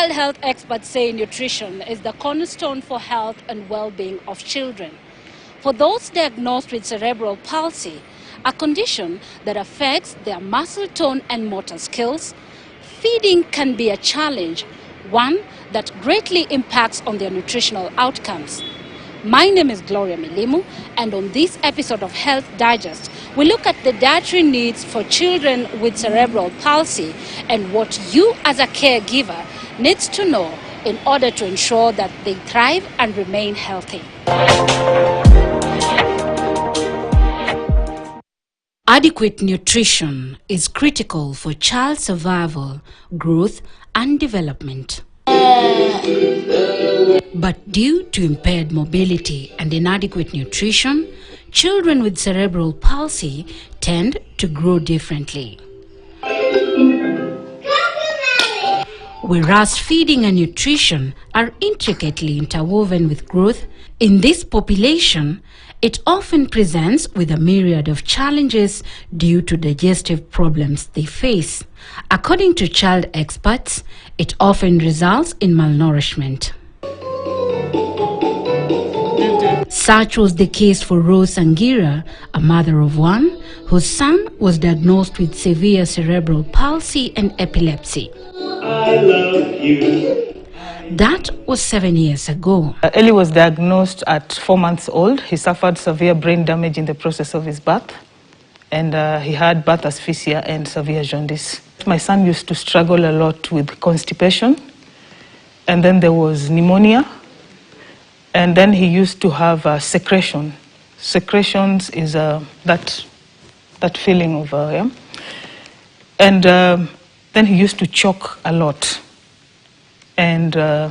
Child health experts say nutrition is the cornerstone for health and well-being of children. For those diagnosed with cerebral palsy, a condition that affects their muscle tone and motor skills, feeding can be a challenge, one that greatly impacts on their nutritional outcomes. My name is Gloria Milimu, and on this episode of Health Digest, we look at the dietary needs for children with cerebral palsy and what you as a caregiver needs to know in order to ensure that they thrive and remain healthy. Adequate nutrition is critical for child survival, growth, and development. But due to impaired mobility and inadequate nutrition, children with cerebral palsy tend to grow differently. Whereas feeding and nutrition are intricately interwoven with growth, in this population, it often presents with a myriad of challenges due to digestive problems they face. According to child experts, it often results in malnourishment. Such was the case for Rose Sangira, a mother of one, whose son was diagnosed with severe cerebral palsy and epilepsy. I love you. That was 7 years ago. Eli was diagnosed at 4 months old. He suffered severe brain damage in the process of his birth, and he had birth asphyxia and severe jaundice. My son used to struggle a lot with constipation, and then there was pneumonia, and then he used to have secretion. Secretions is that feeling of, yeah. And then he used to choke a lot. And I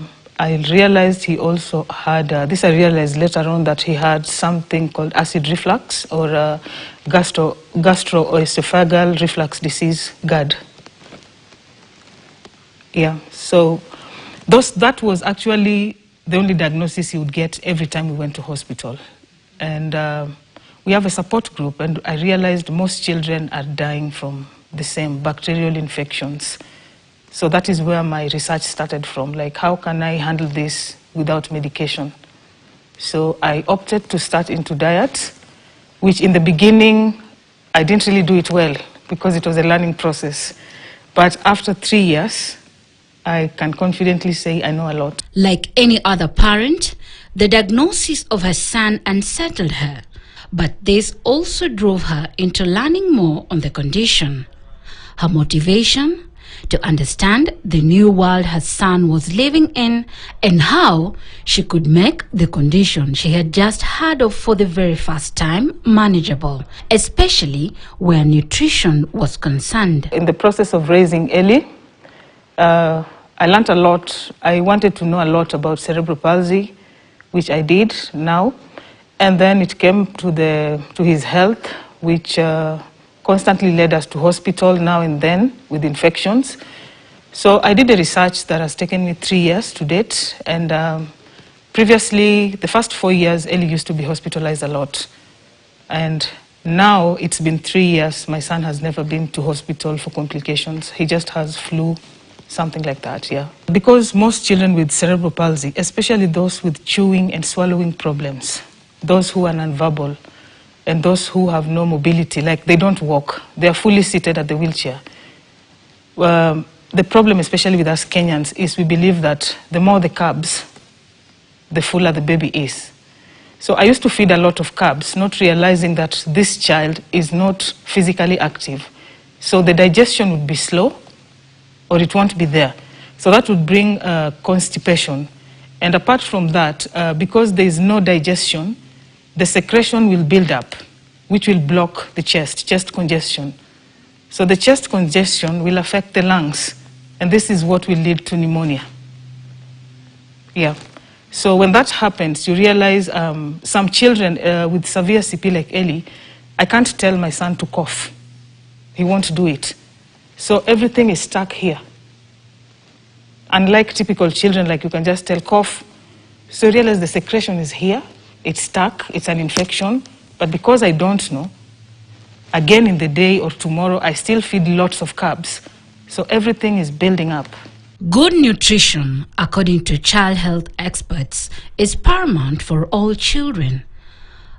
realized he also had, I realized later on that he had something called acid reflux or gastroesophageal reflux disease, GERD. Yeah, so that was actually the only diagnosis he would get every time we went to hospital. And we have a support group, and I realized most children are dying from the same bacterial infections. So that is where my research started from, like how can I handle this without medication? So I opted to start into diet, which in the beginning, I didn't really do it well because it was a learning process. But after 3 years, I can confidently say I know a lot. Like any other parent, the diagnosis of her son unsettled her, but this also drove her into learning more on the condition. Her motivation? To understand the new world her son was living in and how she could make the condition she had just heard of for the very first time manageable, especially where nutrition was concerned. In the process of raising Eli, I learned a lot. I wanted to know a lot about cerebral palsy, which I did now. And then it came to his health, which constantly led us to hospital now and then with infections. So I did a research that has taken me 3 years to date. And previously, the first 4 years, Eli used to be hospitalized a lot. And now it's been 3 years. My son has never been to hospital for complications. He just has flu, something like that, yeah. Because most children with cerebral palsy, especially those with chewing and swallowing problems, those who are nonverbal, and those who have no mobility, like they don't walk, they are fully seated at the wheelchair. The problem, especially with us Kenyans, is we believe that the more the carbs, the fuller the baby is. So I used to feed a lot of carbs, not realizing that this child is not physically active. So the digestion would be slow, or it won't be there. So that would bring constipation. And apart from that, because there is no digestion, the secretion will build up, which will block the chest congestion. So the chest congestion will affect the lungs, and this is what will lead to pneumonia. Yeah. So when that happens, you realize some children with severe CP like Eli, I can't tell my son to cough. He won't do it. So everything is stuck here. Unlike typical children, like you can just tell cough. So you realize the secretion is here. It's stuck, it's an infection, but because I don't know, again in the day or tomorrow, I still feed lots of carbs. So everything is building up. Good nutrition, according to child health experts, is paramount for all children.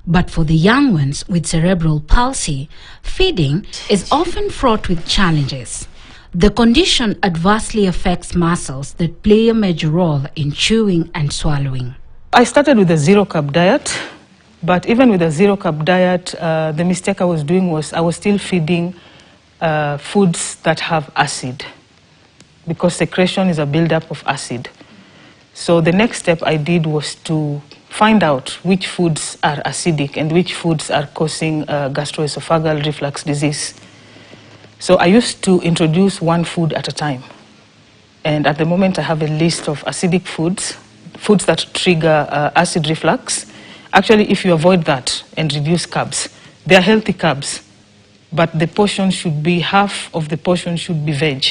But for the young ones with cerebral palsy, feeding is often fraught with challenges. The condition adversely affects muscles that play a major role in chewing and swallowing. I started with a zero-carb diet, but even with a zero-carb diet, the mistake I was doing was I was still feeding foods that have acid, because secretion is a buildup of acid. So the next step I did was to find out which foods are acidic and which foods are causing gastroesophageal reflux disease. So I used to introduce one food at a time. And at the moment I have a list of acidic foods, foods that trigger acid reflux. Actually, if you avoid that and reduce carbs, they are healthy carbs, but the portion should be, half of the portion should be veg.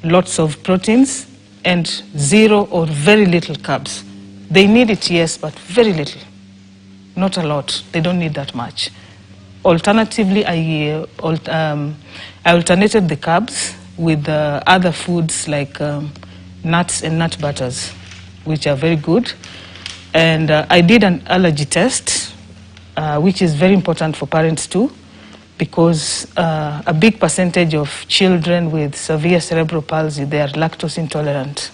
Lots of proteins and zero or very little carbs. They need it, yes, but very little, not a lot. They don't need that much. Alternatively, I alternated the carbs with other foods like nuts and nut butters, which are very good. And I did an allergy test, which is very important for parents too, because a big percentage of children with severe cerebral palsy, they are lactose intolerant.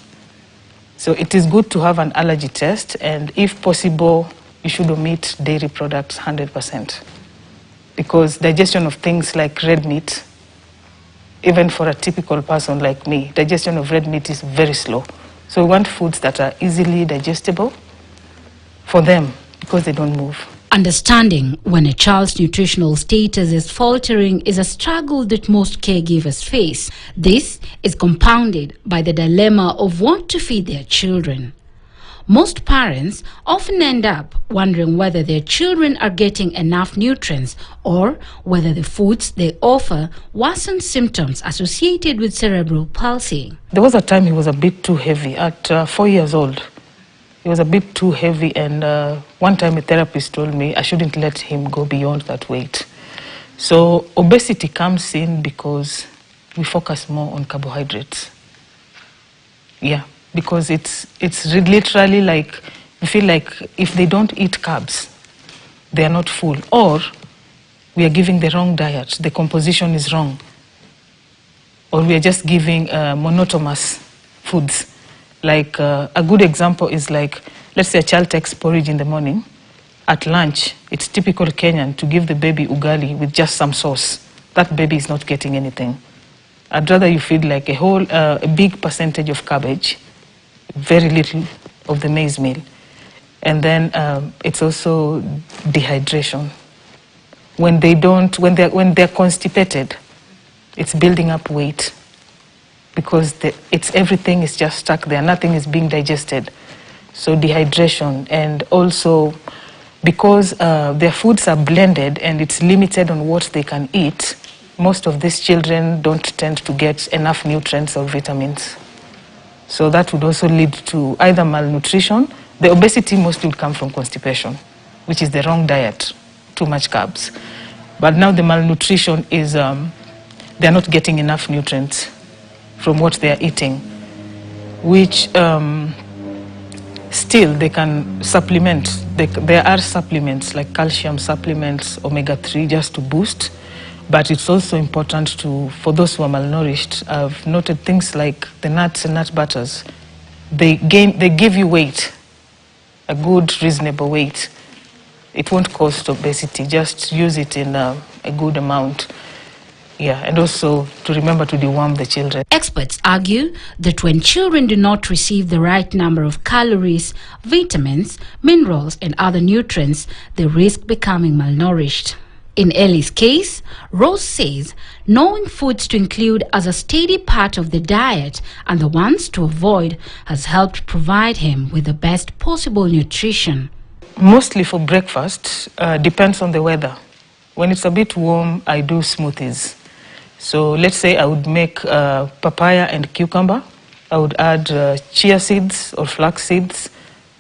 So it is good to have an allergy test, and if possible, you should omit dairy products 100%. Because digestion of things like red meat, even for a typical person like me, digestion of red meat is very slow. So we want foods that are easily digestible for them, because they don't move. Understanding when a child's nutritional status is faltering is a struggle that most caregivers face. This is compounded by the dilemma of what to feed their children. Most parents often end up wondering whether their children are getting enough nutrients or whether the foods they offer worsen symptoms associated with cerebral palsy. There was a time he was a bit too heavy. At 4 years old, he was a bit too heavy, and one time a therapist told me I shouldn't let him go beyond that weight. So obesity comes in because we focus more on carbohydrates. Yeah, because it's literally like, we feel like if they don't eat carbs, they are not full, or we are giving the wrong diet, the composition is wrong, or we are just giving monotonous foods. Like a good example is like, let's say a child takes porridge in the morning. At lunch, it's typical Kenyan to give the baby ugali with just some sauce. That baby is not getting anything. I'd rather you feed like a big percentage of cabbage, very little of the maize meal. And then it's also dehydration. When they're constipated, it's building up weight, because everything is just stuck there, nothing is being digested. So dehydration, and also because their foods are blended and it's limited on what they can eat, most of these children don't tend to get enough nutrients or vitamins. So that would also lead to either malnutrition. The obesity mostly would come from constipation, which is the wrong diet, too much carbs. But now the malnutrition is they're not getting enough nutrients from what they are eating, which still they can supplement. There are supplements like calcium supplements, omega-3, just to boost. But it's also important for those who are malnourished. I've noted things like the nuts and nut butters. They give you weight, a good, reasonable weight. It won't cause obesity. Just use it in a good amount. Yeah, and also to remember to deworm the children. Experts argue that when children do not receive the right number of calories, vitamins, minerals, and other nutrients, they risk becoming malnourished. In Ellie's case, Rose says knowing foods to include as a steady part of the diet and the ones to avoid has helped provide him with the best possible nutrition. Mostly for breakfast, depends on the weather. When it's a bit warm, I do smoothies. So let's say I would make papaya and cucumber. I would add chia seeds or flax seeds,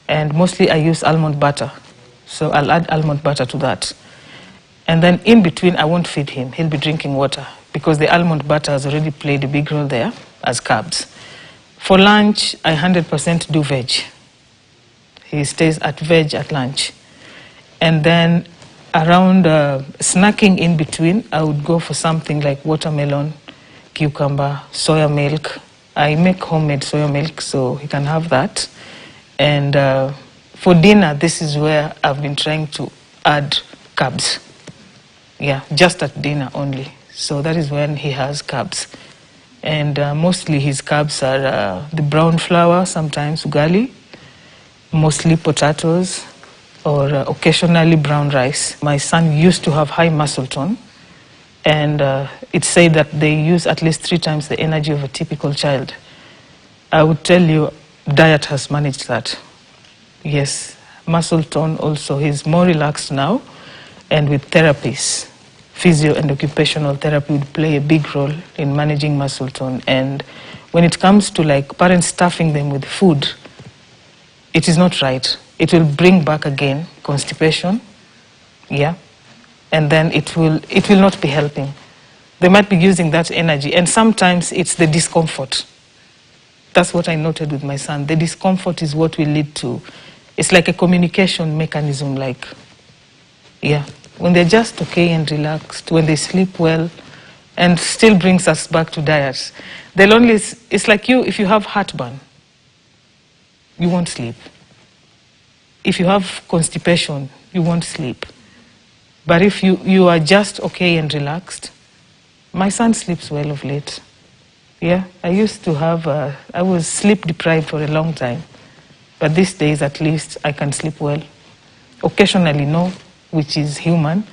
and mostly I use almond butter. So I'll add almond butter to that. And then in between, I won't feed him. He'll be drinking water, because the almond butter has already played a big role there as carbs. For lunch, I 100% do veg. He stays at veg at lunch. And then around snacking in between, I would go for something like watermelon, cucumber, soya milk. I make homemade soya milk, so he can have that. And for dinner, this is where I've been trying to add carbs. Yeah, just at dinner only. So that is when he has carbs. And mostly his carbs are the brown flour, sometimes ugali, mostly potatoes, or occasionally brown rice. My son used to have high muscle tone, and it's said that they use at least 3 times the energy of a typical child. I would tell you, diet has managed that. Yes, muscle tone also, he's more relaxed now, and with therapies, physio and occupational therapy would play a big role in managing muscle tone. And when it comes to like parents stuffing them with food, it is not right. It will bring back again constipation, yeah, and then it will not be helping. They might be using that energy, and sometimes it's the discomfort. That's what I noted with my son. The discomfort is what will lead to, it's like a communication mechanism, like, yeah. When they're just okay and relaxed, when they sleep well, and still brings us back to diet. They'll only, it's like you, if you have heartburn, you won't sleep. If you have constipation, you won't sleep. But if you are just okay and relaxed, my son sleeps well of late. Yeah, I used to have, I was sleep deprived for a long time. But these days, at least, I can sleep well. Occasionally, no, which is human,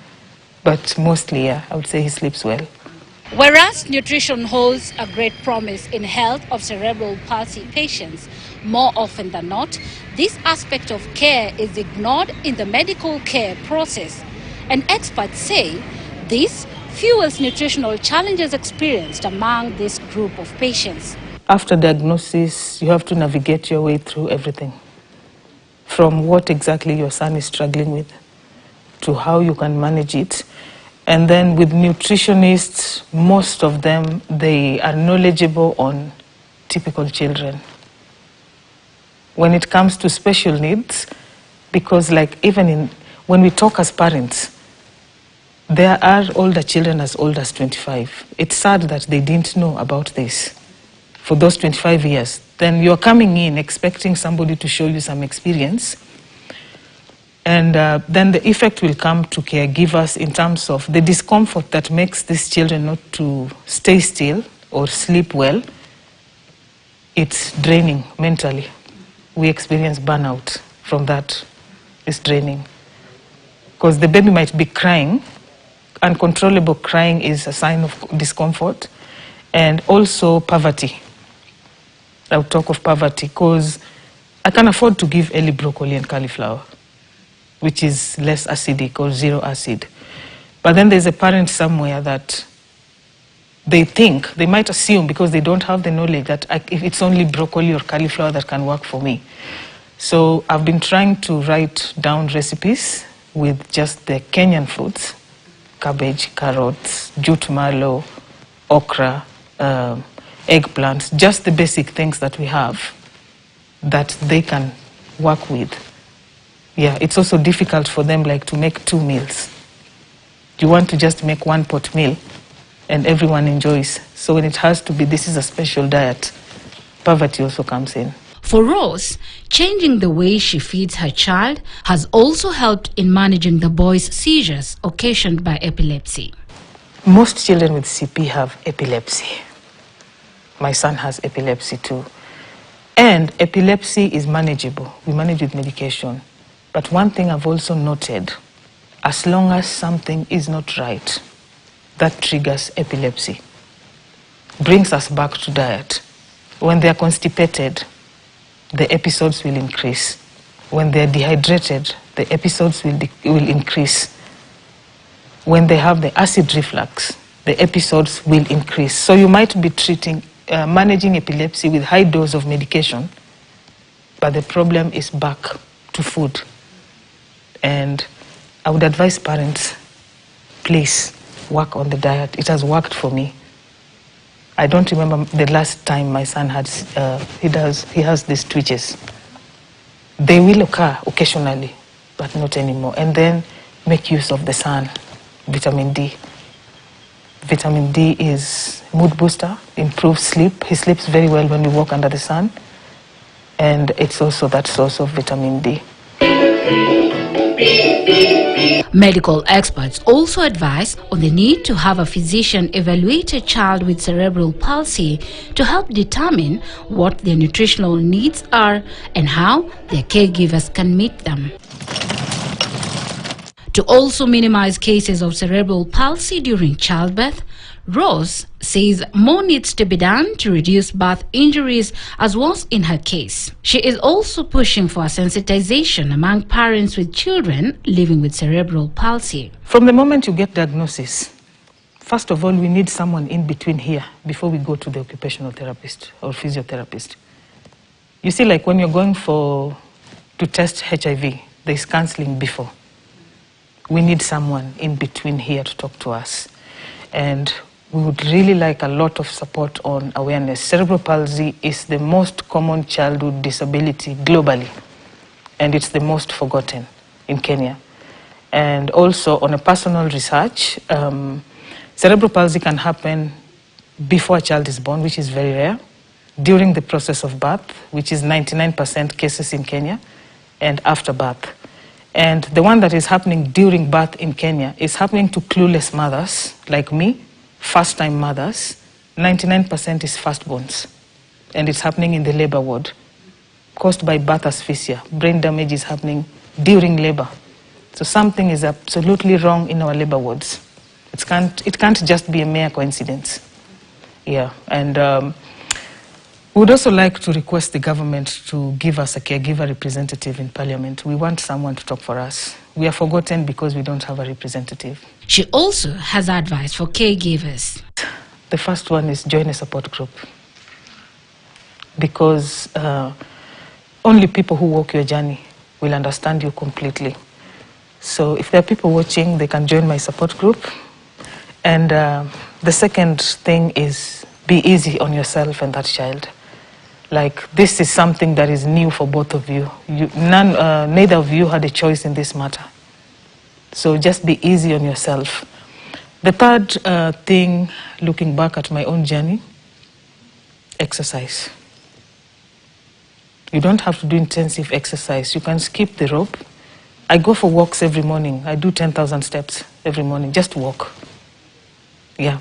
but mostly, yeah, I would say he sleeps well. Whereas nutrition holds a great promise in health of cerebral palsy patients, more often than not, this aspect of care is ignored in the medical care process. And experts say this fuels nutritional challenges experienced among this group of patients. After diagnosis, you have to navigate your way through everything, from what exactly your son is struggling with, to how you can manage it. And then with nutritionists, most of them, they are knowledgeable on typical children. When it comes to special needs, because like even when we talk as parents, there are older children as old as 25. It's sad that they didn't know about this for those 25 years. Then you're coming in expecting somebody to show you some experience. And then the effect will come to caregivers in terms of the discomfort that makes these children not to stay still or sleep well. It's draining mentally. We experience burnout from that. It's draining. Because the baby might be crying. Uncontrollable crying is a sign of discomfort. And also poverty. I'll talk of poverty because I can afford to give early broccoli and cauliflower, which is less acidic or zero acid. But then there's a parent somewhere that they think, they might assume because they don't have the knowledge that if it's only broccoli or cauliflower that can work for me. So I've been trying to write down recipes with just the Kenyan fruits, cabbage, carrots, jute mallow, okra, eggplants, just the basic things that we have that they can work with. Yeah, it's also difficult for them like to make 2 meals. You want to just make 1 pot meal and everyone enjoys. So when it has to be, this is a special diet, poverty also comes in. For Rose, changing the way she feeds her child has also helped in managing the boy's seizures occasioned by epilepsy. Most children with CP have epilepsy. My son has epilepsy too. And epilepsy is manageable. We manage with medication. But one thing I've also noted, as long as something is not right, that triggers epilepsy. Brings us back to diet. When they are constipated, the episodes will increase. When they are dehydrated, the episodes will increase. When they have the acid reflux, the episodes will increase. So you might be managing epilepsy with high dose of medication, but the problem is back to food. And I would advise parents, please work on the diet. It has worked for me. I don't remember the last time my son had, he has these twitches. They will occur occasionally, but not anymore. And then make use of the sun, vitamin D. Vitamin D is mood booster, improves sleep. He sleeps very well when we walk under the sun. And it's also that source of vitamin D. Medical experts also advise on the need to have a physician evaluate a child with cerebral palsy to help determine what their nutritional needs are and how their caregivers can meet them. To also minimize cases of cerebral palsy during childbirth, Rose says more needs to be done to reduce birth injuries, as was in her case. She is also pushing for a sensitization among parents with children living with cerebral palsy. From the moment you get diagnosis, first of all, we need someone in between here before we go to the occupational therapist or physiotherapist. You see, like when you're going to test HIV, there's counseling before. We need someone in between here to talk to us. And we would really like a lot of support on awareness. Cerebral palsy is the most common childhood disability globally, and it's the most forgotten in Kenya. And also on a personal research, cerebral palsy can happen before a child is born, which is very rare, during the process of birth, which is 99% cases in Kenya, and after birth. And the one that is happening during birth in Kenya is happening to clueless mothers like me, first-time mothers. 99% is firstborns, and it's happening in the labor ward, caused by birth asphyxia. Brain damage is happening during labor. So something is absolutely wrong in our labor wards. It can't just be a mere coincidence. Yeah, and we would also like to request the government to give us a caregiver representative in Parliament. We want someone to talk for us. We are forgotten because we don't have a representative. She also has advice for caregivers. The first one is join a support group, because only people who walk your journey will understand you completely. So if there are people watching, they can join my support group. And the second thing is be easy on yourself and that child. Like, this is something that is new for both of you. Neither of you had a choice in this matter. So just be easy on yourself. The third thing, looking back at my own journey, exercise. You don't have to do intensive exercise. You can skip the rope. I go for walks every morning. I do 10,000 steps every morning. Just walk. Yeah.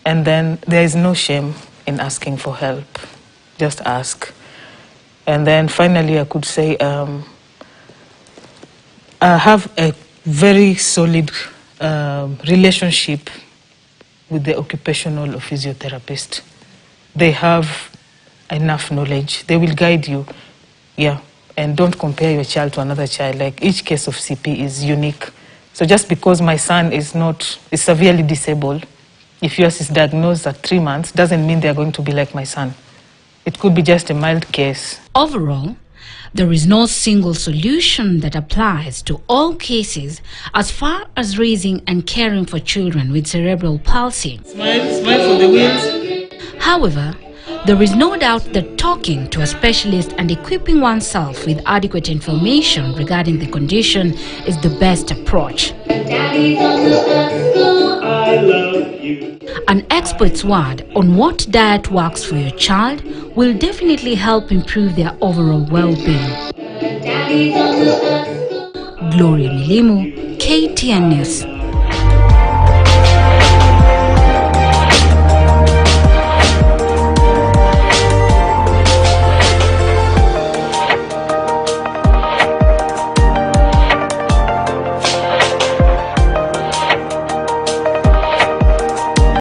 And then there is no shame in asking for help. Just ask. And then finally, I could say, I have a very solid relationship with the occupational physiotherapist. They have enough knowledge. They will guide you. Yeah. And don't compare your child to another child. Like, each case of CP is unique. So just because my son is severely disabled, if yours is diagnosed at 3 months, doesn't mean they're going to be like my son. It could be just a mild case. Overall, there is no single solution that applies to all cases as far as raising and caring for children with cerebral palsy. Smile for the wheels. However, there is no doubt that talking to a specialist and equipping oneself with adequate information regarding the condition is the best approach. I love you. An expert's word on what diet works for your child will definitely help improve their overall well-being. Gloria Milimu, KTN News.